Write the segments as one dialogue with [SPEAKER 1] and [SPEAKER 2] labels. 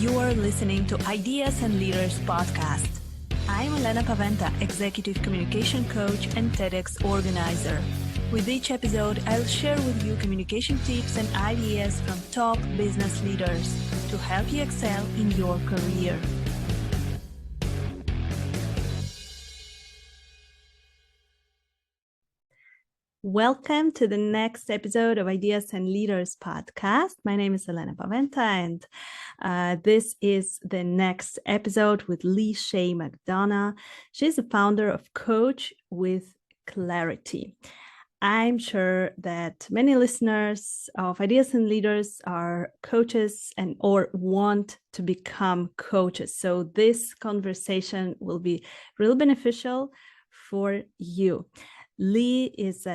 [SPEAKER 1] You are listening to Ideas and Leaders podcast. I'm Elena Paweta, Executive Communication Coach and TEDx organizer. With each episode, I'll share with you communication tips and ideas from top business leaders to help you excel in your career. Welcome to the next episode of Ideas and Leaders podcast. My name is Elena Paweta, and this is the next episode with Lee Chaix McDonough. She's the founder of Coach with Clarity. I'm sure that many listeners of Ideas and Leaders are coaches and or want to become coaches. So this conversation will be really beneficial for you. Lee is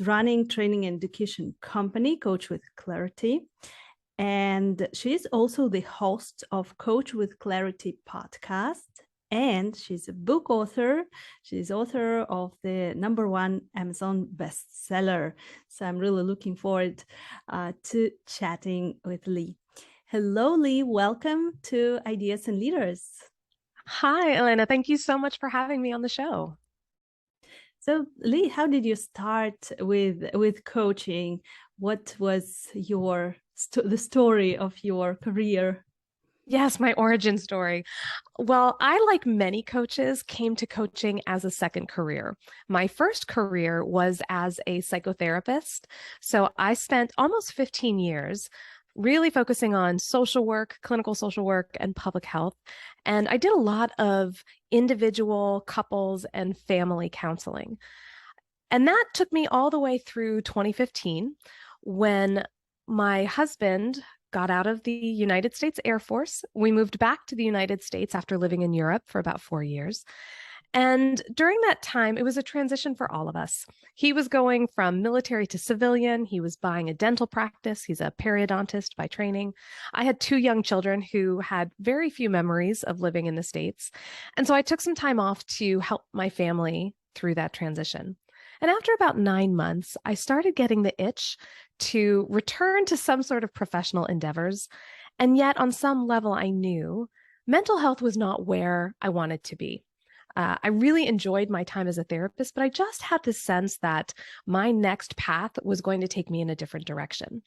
[SPEAKER 1] running training and education company, Coach with Clarity. And she's also the host of Coach with Clarity podcast. And she's a book author. She's author of the #1 Amazon bestseller. So I'm really looking forward to chatting with Lee. Hello, Lee. Welcome to Ideas and Leaders.
[SPEAKER 2] Hi, Elena. Thank you so much for having me on the show.
[SPEAKER 1] So, Lee, how did you start with coaching? What was the story of your career?
[SPEAKER 2] Yes, my origin story. Well, I, like many coaches, came to coaching as a second career. My first career was as a psychotherapist. So I spent almost 15 years really focusing on social work, clinical social work, and public health. And I did a lot of individual, couples, and family counseling. And that took me all the way through 2015 when my husband got out of the United States Air Force. We moved back to the United States after living in Europe for about 4 years. And during that time, it was a transition for all of us. He was going from military to civilian. He was buying a dental practice. He's a periodontist by training. I had 2 young children who had very few memories of living in the States. And so I took some time off to help my family through that transition. And after about 9 months, I started getting the itch to return to some sort of professional endeavors. And yet on some level, I knew mental health was not where I wanted to be. I really enjoyed my time as a therapist, but I just had this sense that my next path was going to take me in a different direction.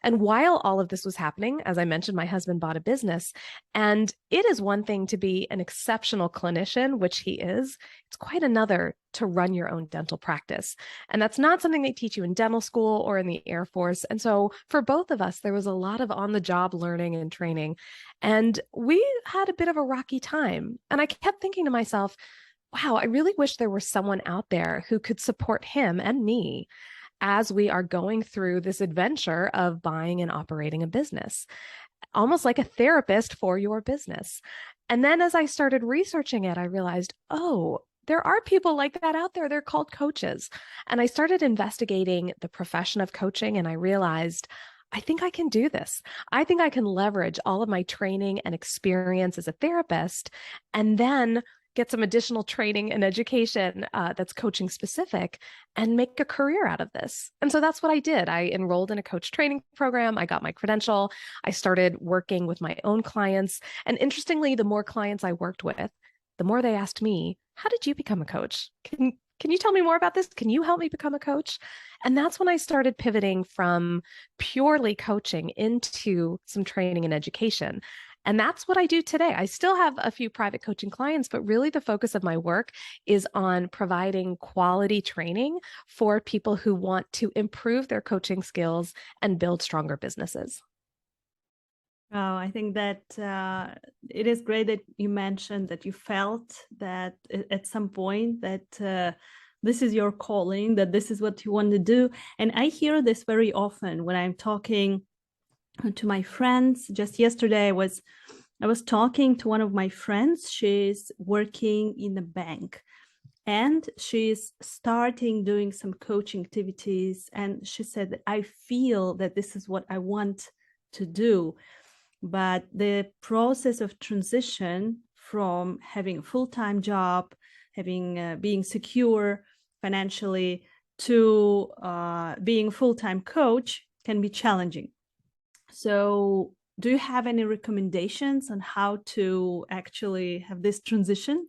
[SPEAKER 2] And while all of this was happening, as I mentioned, my husband bought a business, and it is one thing to be an exceptional clinician, which he is. It's quite another to run your own dental practice. And that's not something they teach you in dental school or in the Air Force. And so for both of us, there was a lot of on-the-job learning and training. And we had a bit of a rocky time. And I kept thinking to myself, wow, I really wish there were someone out there who could support him and me as we are going through this adventure of buying and operating a business, almost like a therapist for your business. And then as I started researching it, I realized, oh, there are people like that out there. They're called coaches. And I started investigating the profession of coaching, and I realized, I think I can do this. I think I can leverage all of my training and experience as a therapist and then get some additional training and education that's coaching specific and make a career out of this. And so that's what I did. I enrolled in a coach training program. I got my credential. I started working with my own clients. And interestingly, the more clients I worked with, the more they asked me, how did you become a coach? Can you tell me more about this? Can you help me become a coach? And that's when I started pivoting from purely coaching into some training and education. And that's what I do today. I still have a few private coaching clients, but really the focus of my work is on providing quality training for people who want to improve their coaching skills and build stronger businesses.
[SPEAKER 1] Oh, I think that it is great that you mentioned that you felt that at some point that this is your calling, that this is what you want to do. And I hear this very often when I'm talking to my friends. Just yesterday, I was talking to one of my friends. She's working in a bank, and she's starting doing some coaching activities. And she said, I feel that this is what I want to do. But the process of transition from having a full-time job, being secure financially, to being a full-time coach can be challenging. So do you have any recommendations on how to actually have this transition?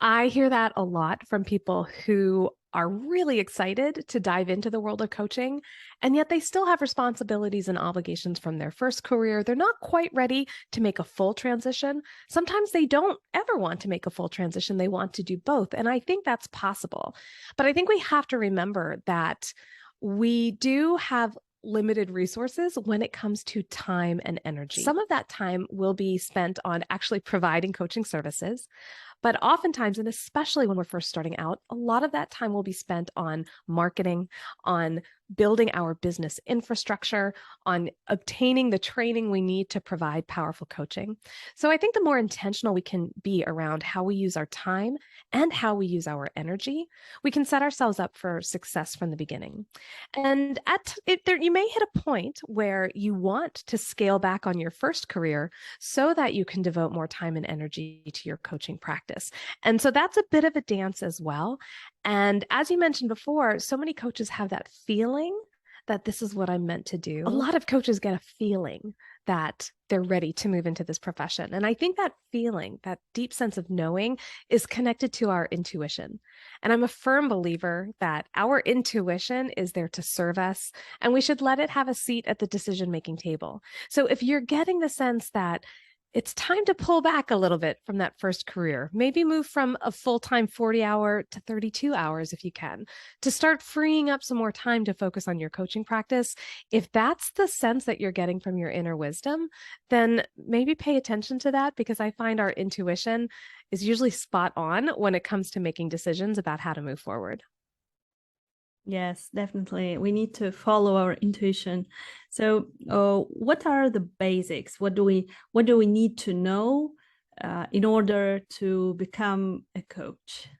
[SPEAKER 2] I hear that a lot from people who are really excited to dive into the world of coaching, and yet they still have responsibilities and obligations from their first career. They're not quite ready to make a full transition. Sometimes they don't ever want to make a full transition. They want to do both. And I think that's possible. But I think we have to remember that we do have limited resources when it comes to time and energy. Some of that time will be spent on actually providing coaching services. But oftentimes, and especially when we're first starting out, a lot of that time will be spent on marketing, on building our business infrastructure, on obtaining the training we need to provide powerful coaching. So I think the more intentional we can be around how we use our time and how we use our energy, we can set ourselves up for success from the beginning. And you may hit a point where you want to scale back on your first career so that you can devote more time and energy to your coaching practice. And so that's a bit of a dance as well. And as you mentioned before, so many coaches have that feeling that this is what I'm meant to do. A lot of coaches get a feeling that they're ready to move into this profession. And I think that feeling, that deep sense of knowing, is connected to our intuition. And I'm a firm believer that our intuition is there to serve us, and we should let it have a seat at the decision-making table. So if you're getting the sense that it's time to pull back a little bit from that first career, maybe move from a full-time 40-hour to 32 hours if you can, to start freeing up some more time to focus on your coaching practice. If that's the sense that you're getting from your inner wisdom, then maybe pay attention to that, because I find our intuition is usually spot on when it comes to making decisions about how to move forward.
[SPEAKER 1] Yes, definitely. We need to follow our intuition. So, what are the basics? What do we need to know in order to become a coach?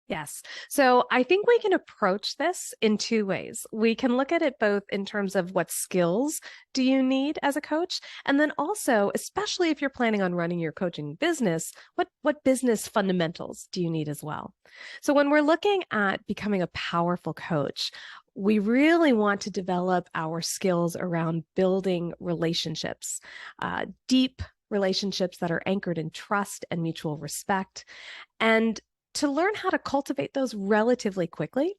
[SPEAKER 2] Yes. So I think we can approach this in two ways. We can look at it both in terms of what skills do you need as a coach, and then also, especially if you're planning on running your coaching business, what business fundamentals do you need as well? So when we're looking at becoming a powerful coach, we really want to develop our skills around building relationships, deep relationships that are anchored in trust and mutual respect. And to learn how to cultivate those relatively quickly,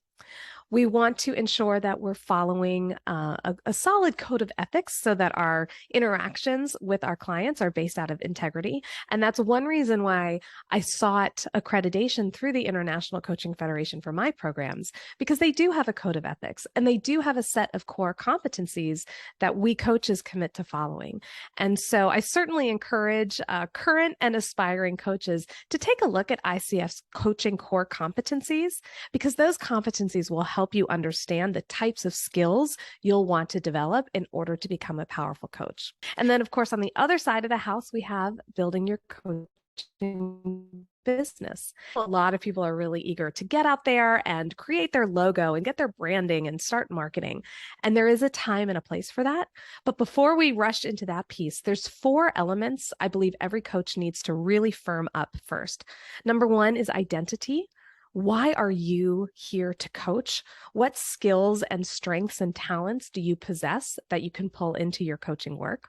[SPEAKER 2] we want to ensure that we're following a solid code of ethics so that our interactions with our clients are based out of integrity. And that's one reason why I sought accreditation through the International Coaching Federation for my programs, because they do have a code of ethics and they do have a set of core competencies that we coaches commit to following. And so I certainly encourage current and aspiring coaches to take a look at ICF's coaching core competencies, because those competencies will help you understand the types of skills you'll want to develop in order to become a powerful coach. And then, of course, on the other side of the house, we have building your coaching business. A lot of people are really eager to get out there and create their logo and get their branding and start marketing. And there is a time and a place for that. But before we rush into that piece, there's 4 elements I believe every coach needs to really firm up first. Number 1 is identity. Why are you here to coach? What skills and strengths and talents do you possess that you can pull into your coaching work?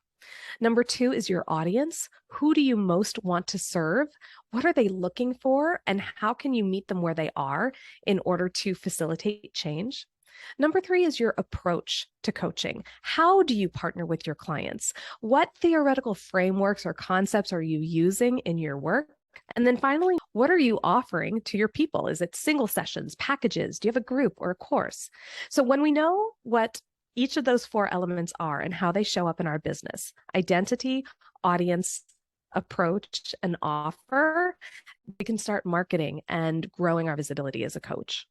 [SPEAKER 2] Number 2 is your audience. Who do you most want to serve? What are they looking for? And how can you meet them where they are in order to facilitate change? Number 3 is your approach to coaching. How do you partner with your clients? What theoretical frameworks or concepts are you using in your work? And then finally, what are you offering to your people? Is it single sessions, packages? Do you have a group or a course? So when we know what each of those 4 elements are and how they show up in our business, identity, audience, approach, and offer, we can start marketing and growing our visibility as a coach.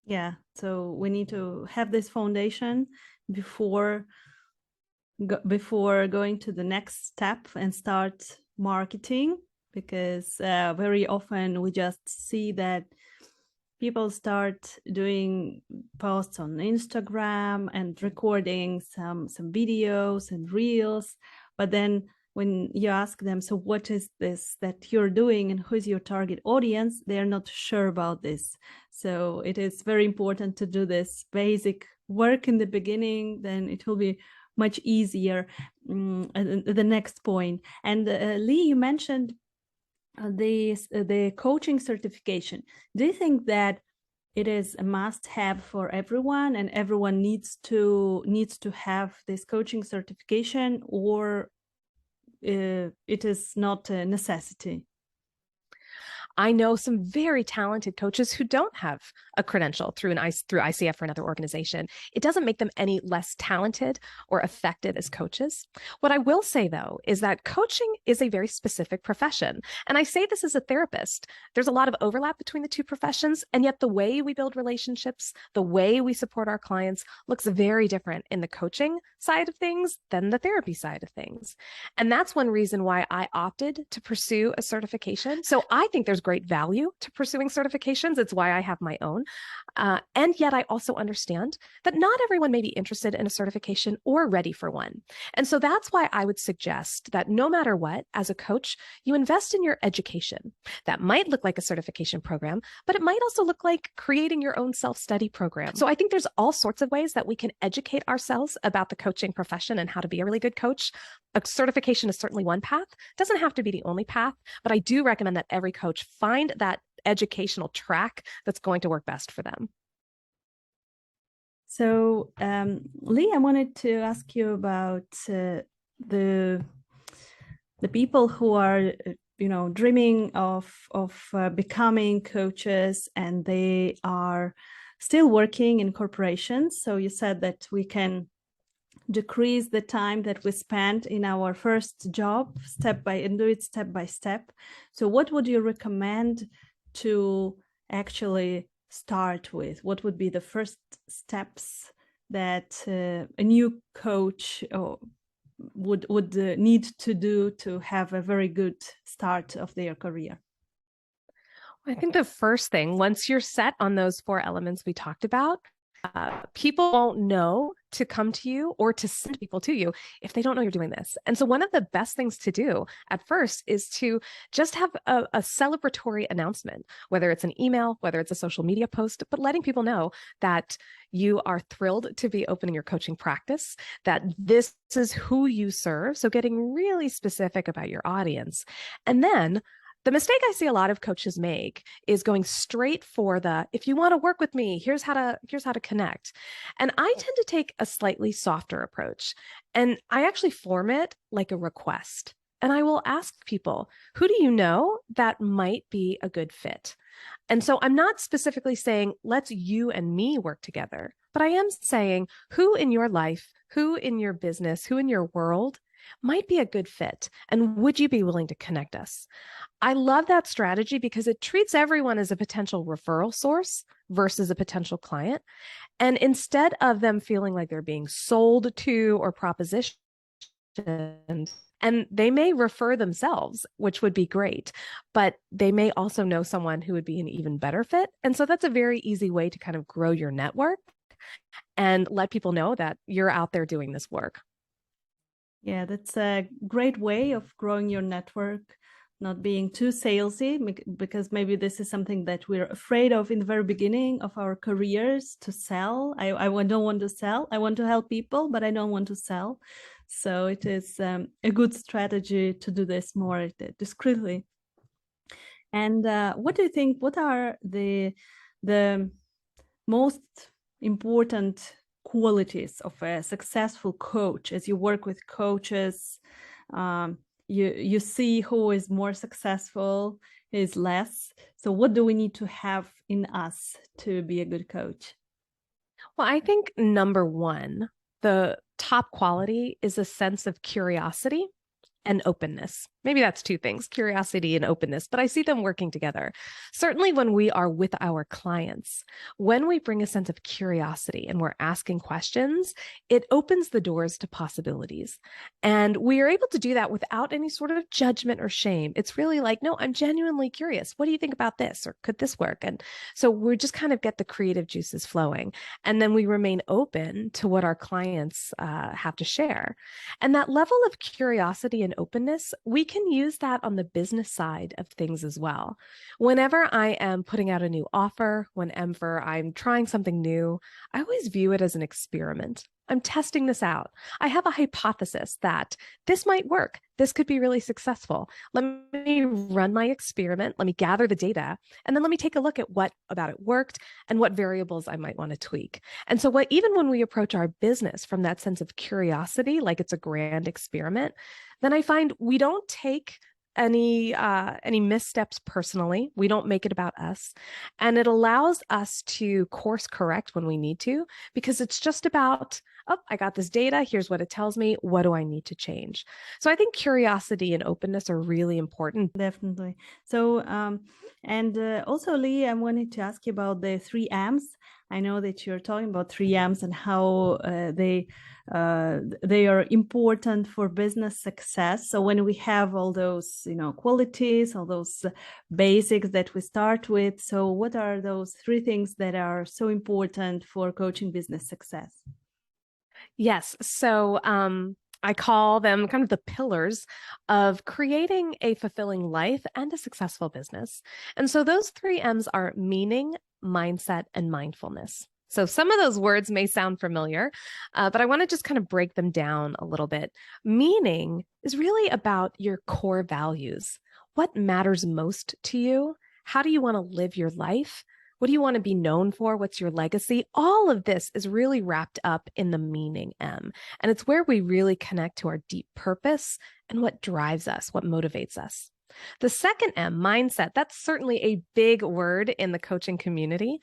[SPEAKER 1] Yeah, so we need to have this foundation before going to the next step and start marketing, because very often we just see that people start doing posts on Instagram and recording some videos and reels, but then when you ask them, so what is this that you're doing and who's your target audience, they're not sure about this. So it is very important to do this basic work in the beginning, then it will be much easier. The next point. And Lee, you mentioned the coaching certification. Do you think that it is a must-have for everyone, and everyone needs to have this coaching certification, or it is not a necessity?
[SPEAKER 2] I know some very talented coaches who don't have a credential through ICF or another organization. It doesn't make them any less talented or effective as coaches. What I will say, though, is that coaching is a very specific profession. And I say this as a therapist. There's a lot of overlap between the two professions, and yet the way we build relationships, the way we support our clients looks very different in the coaching side of things than the therapy side of things. And that's one reason why I opted to pursue a certification. So I think there's great value to pursuing certifications. It's why I have my own. And yet I also understand that not everyone may be interested in a certification or ready for one. And so that's why I would suggest that no matter what, as a coach, you invest in your education. That might look like a certification program, but it might also look like creating your own self-study program. So I think there's all sorts of ways that we can educate ourselves about the coaching profession and how to be a really good coach. A certification is certainly one path. It doesn't have to be the only path, but I do recommend that every coach find that educational track that's going to work best for them.
[SPEAKER 1] So, Lee, I wanted to ask you about the people who are, dreaming of becoming coaches, and they are still working in corporations. So you said that we can decrease the time that we spend in our first job and do it step by step. So what would you recommend to actually start with? What would be the first steps that a new coach would need to do to have a very good start of their career?
[SPEAKER 2] I think the first thing, once you're set on those 4 elements we talked about, people won't know to come to you or to send people to you if they don't know you're doing this. And so one of the best things to do at first is to just have a celebratory announcement, whether it's an email, whether it's a social media post, but letting people know that you are thrilled to be opening your coaching practice, that this is who you serve. So getting really specific about your audience. And then the mistake I see a lot of coaches make is going straight for if you want to work with me, here's how to connect. And I tend to take a slightly softer approach. And I actually form it like a request. And I will ask people, who do you know that might be a good fit? And so I'm not specifically saying, let's you and me work together, but I am saying, who in your life, who in your business, who in your world might be a good fit? And would you be willing to connect us? I love that strategy because it treats everyone as a potential referral source versus a potential client. And instead of them feeling like they're being sold to or propositioned, and they may refer themselves, which would be great, but they may also know someone who would be an even better fit. And so that's a very easy way to kind of grow your network and let people know that you're out there doing this work.
[SPEAKER 1] Yeah, that's a great way of growing your network, not being too salesy, because maybe this is something that we're afraid of in the very beginning of our careers, to sell. I don't want to sell. I want to help people, but I don't want to sell. So it is a good strategy to do this more discreetly. And what do you think? What are the most important qualities of a successful coach? As you work with coaches, you see who is more successful, is less. So what do we need to have in us to be a good coach?
[SPEAKER 2] Well, I think number one, the top quality is a sense of curiosity and openness. Maybe that's 2 things, curiosity and openness, but I see them working together. Certainly when we are with our clients, when we bring a sense of curiosity and we're asking questions, it opens the doors to possibilities. And we are able to do that without any sort of judgment or shame. It's really like, no, I'm genuinely curious. What do you think about this? Or could this work? And so we just kind of get the creative juices flowing. And then we remain open to what our clients have to share. And that level of curiosity and openness, we can use that on the business side of things as well. Whenever I am putting out a new offer, whenever I'm trying something new, I always view it as an experiment. I'm testing this out. I have a hypothesis that this might work. This could be really successful. Let me run my experiment. Let me gather the data, and then let me take a look at what about it worked and what variables I might want to tweak. And so even when we approach our business from that sense of curiosity, like it's a grand experiment, then I find we don't take any missteps personally. We don't make it about us. And it allows us to course correct when we need to, because it's just about, oh, I got this data. Here's what it tells me. What do I need to change? So I think curiosity and openness are really important.
[SPEAKER 1] Definitely. So, and also, Lee, I wanted to ask you about the 3Ms. I know that you're talking about 3Ms and how they are important for business success. So when we have all those, qualities, all those basics that we start with, so what are those 3 things that are so important for coaching business success?
[SPEAKER 2] Yes. So I call them kind of the pillars of creating a fulfilling life and a successful business. And so those 3Ms are meaning, mindset, and mindfulness. So some of those words may sound familiar, but I want to just kind of break them down a little bit. Meaning is really about your core values. What matters most to you? How do you want to live your life? What do you want to be known for? What's your legacy? All of this is really wrapped up in the meaning M. And it's where we really connect to our deep purpose and what drives us, what motivates us. The second M, mindset, that's certainly a big word in the coaching community.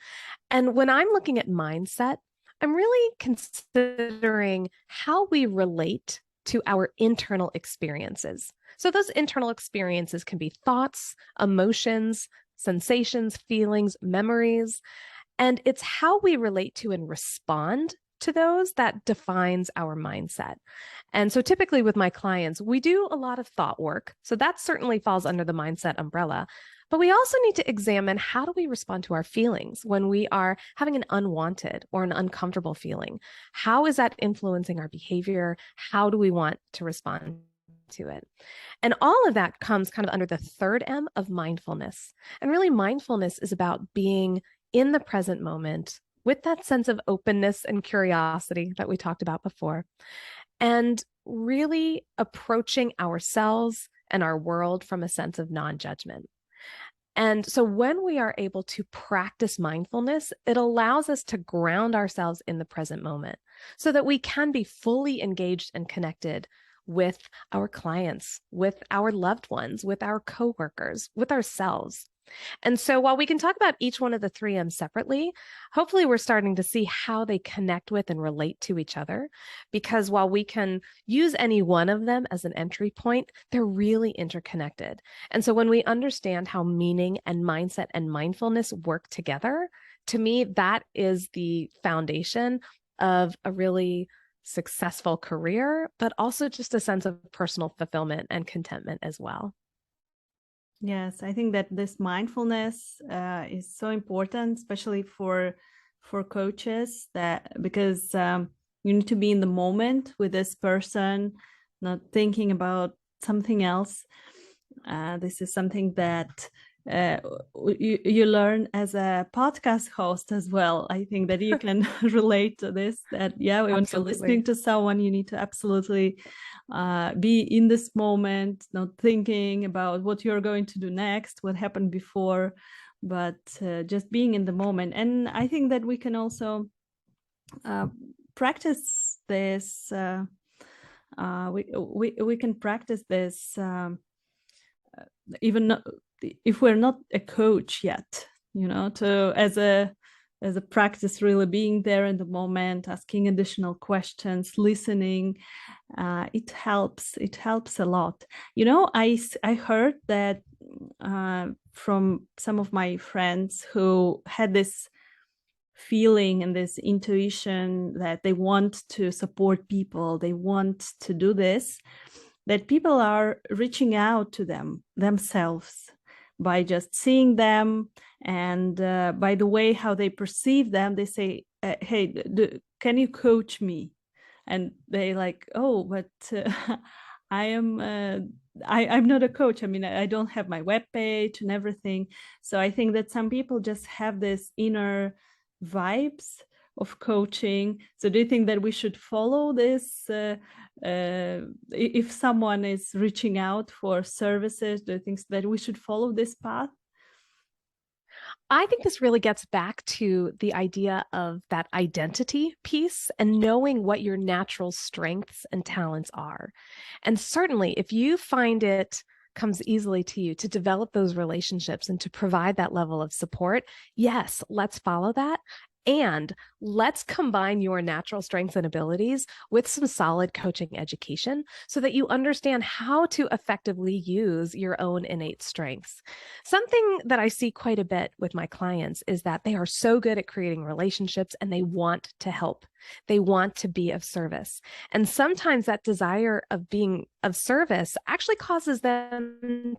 [SPEAKER 2] And when I'm looking at mindset, I'm really considering how we relate to our internal experiences. So those internal experiences can be thoughts, emotions, sensations, feelings, memories, and it's how we relate to and respond to those that defines our mindset. And so typically with my clients, we do a lot of thought work. So that certainly falls under the mindset umbrella. But we also need to examine how do we respond to our feelings when we are having an unwanted or an uncomfortable feeling? How is that influencing our behavior? How do we want to respond to it? And all of that comes kind of under the third M of mindfulness. And really, mindfulness is about being in the present moment with that sense of openness and curiosity that we talked about before, and really approaching ourselves and our world from a sense of non-judgment. And so when we are able to practice mindfulness, it allows us to ground ourselves in the present moment so that we can be fully engaged and connected with our clients, with our loved ones, with our coworkers, with ourselves. And so while we can talk about each one of the 3Ms separately, hopefully we're starting to see how they connect with and relate to each other. Because while we can use any one of them as an entry point, they're really interconnected. And so when we understand how meaning and mindset and mindfulness work together, to me, that is the foundation of a really successful career, but also just a sense of personal fulfillment and contentment as well.
[SPEAKER 1] Yes, I think that this mindfulness is so important, especially for coaches, that because you need to be in the moment with this person, not thinking about something else. This is something that you learn as a podcast host as well. I think that you can relate to this, that when you're listening to someone, you need to absolutely be in this moment, not thinking about what you're going to do next, what happened before, but just being in the moment. And I think that we can also practice this. We can practice this even if we're not a coach yet, to as a practice, really being there in the moment, asking additional questions, listening. It helps a lot. I heard that from some of my friends who had this feeling and this intuition that they want to support people, they want to do this, that people are reaching out to themselves by just seeing them, and by the way how they perceive them, they say, hey, can you coach me? And they like, oh, but I'm not a coach. I mean, I don't have my webpage and everything. So I think that some people just have this inner vibes of coaching. So do you think that we should follow this? If someone is reaching out for services, do you think that we should follow this path?
[SPEAKER 2] I think this really gets back to the idea of that identity piece and knowing what your natural strengths and talents are. And certainly, if you find it comes easily to you to develop those relationships and to provide that level of support, yes, let's follow that. And let's combine your natural strengths and abilities with some solid coaching education so that you understand how to effectively use your own innate strengths. Something that I see quite a bit with my clients is that they are so good at creating relationships and they want to help. They want to be of service. And sometimes that desire of being of service actually causes them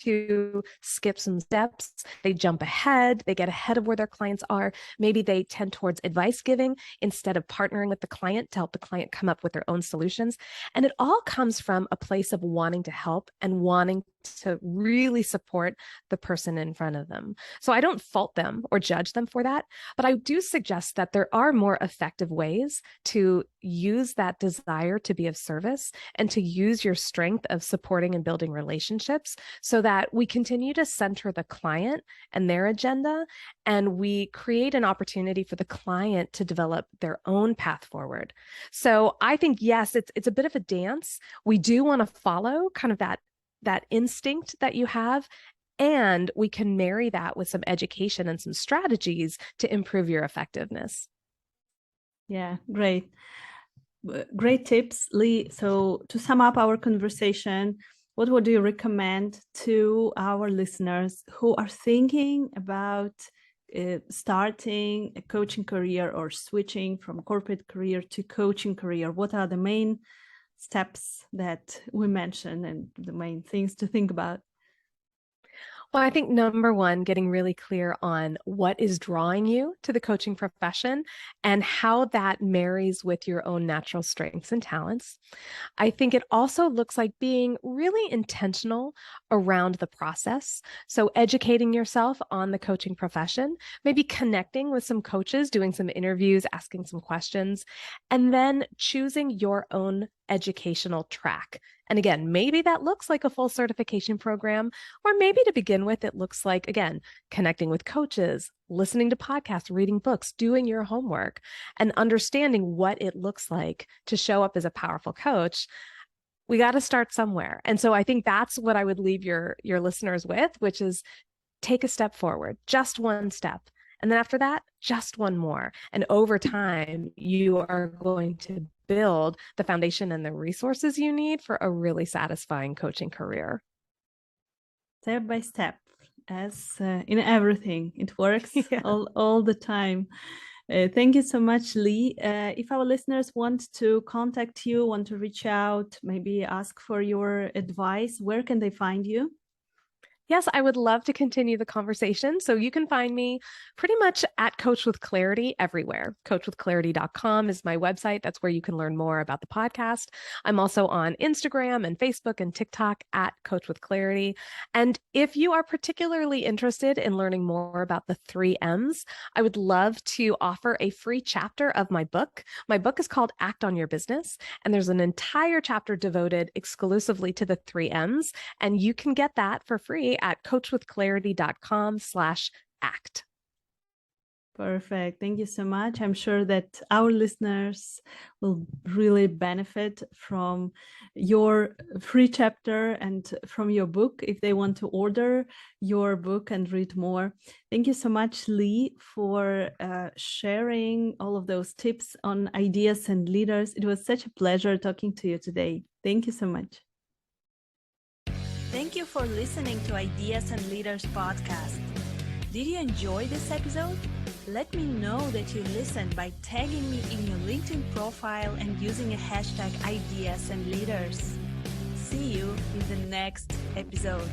[SPEAKER 2] to skip some steps. They jump ahead, they get ahead of where their clients are. Maybe they tend towards advice giving instead of partnering with the client to help the client come up with their own solutions. And it all comes from a place of wanting to help and wanting to really support the person in front of them. So I don't fault them or judge them for that, but I do suggest that there are more effective ways to use that desire to be of service and to use your strength of supporting and building relationships so that we continue to center the client and their agenda, and we create an opportunity for the client to develop their own path forward. So I think, yes, it's a bit of a dance. We do want to follow kind of that instinct that you have, and we can marry that with some education and some strategies to improve your effectiveness.
[SPEAKER 1] Yeah, great. Great tips, Lee. So to sum up our conversation, what would you recommend to our listeners who are thinking about starting a coaching career or switching from corporate career to coaching career? What are the main steps that we mentioned and the main things to think about?
[SPEAKER 2] Well, I think number one, getting really clear on what is drawing you to the coaching profession and how that marries with your own natural strengths and talents. I think it also looks like being really intentional around the process. So educating yourself on the coaching profession, maybe connecting with some coaches, doing some interviews, asking some questions, and then choosing your own educational track. And again, maybe that looks like a full certification program, or maybe to begin with, it looks like, again, connecting with coaches, listening to podcasts, reading books, doing your homework, and understanding what it looks like to show up as a powerful coach. We got to start somewhere. And so I think that's what I would leave your listeners with, which is take a step forward, just one step. And then after that, just one more. And over time, you are going to build the foundation and the resources you need for a really satisfying coaching career.
[SPEAKER 1] Step by step, as in everything, it works all the time. Thank you so much, Lee. If our listeners want to contact you, want to reach out, maybe ask for your advice, where can they find you?
[SPEAKER 2] Yes, I would love to continue the conversation. So you can find me pretty much at Coach with Clarity everywhere. CoachWithClarity.com is my website. That's where you can learn more about the podcast. I'm also on Instagram and Facebook and TikTok at Coach with Clarity. And if you are particularly interested in learning more about the 3 M's, I would love to offer a free chapter of my book. My book is called Act on Your Business, and there's an entire chapter devoted exclusively to the 3 M's. And you can get that for free at coachwithclarity.com/act.
[SPEAKER 1] Perfect. Thank you so much. I'm sure that our listeners will really benefit from your free chapter and from your book if they want to order your book and read more. Thank you so much, Lee, for sharing all of those tips on ideas and leaders. It was such a pleasure talking to you today. Thank you so much. Thank you for listening to Ideas and Leaders podcast. Did you enjoy this episode? Let me know that you listened by tagging me in your LinkedIn profile and using a hashtag Ideas and Leaders. See you in the next episode.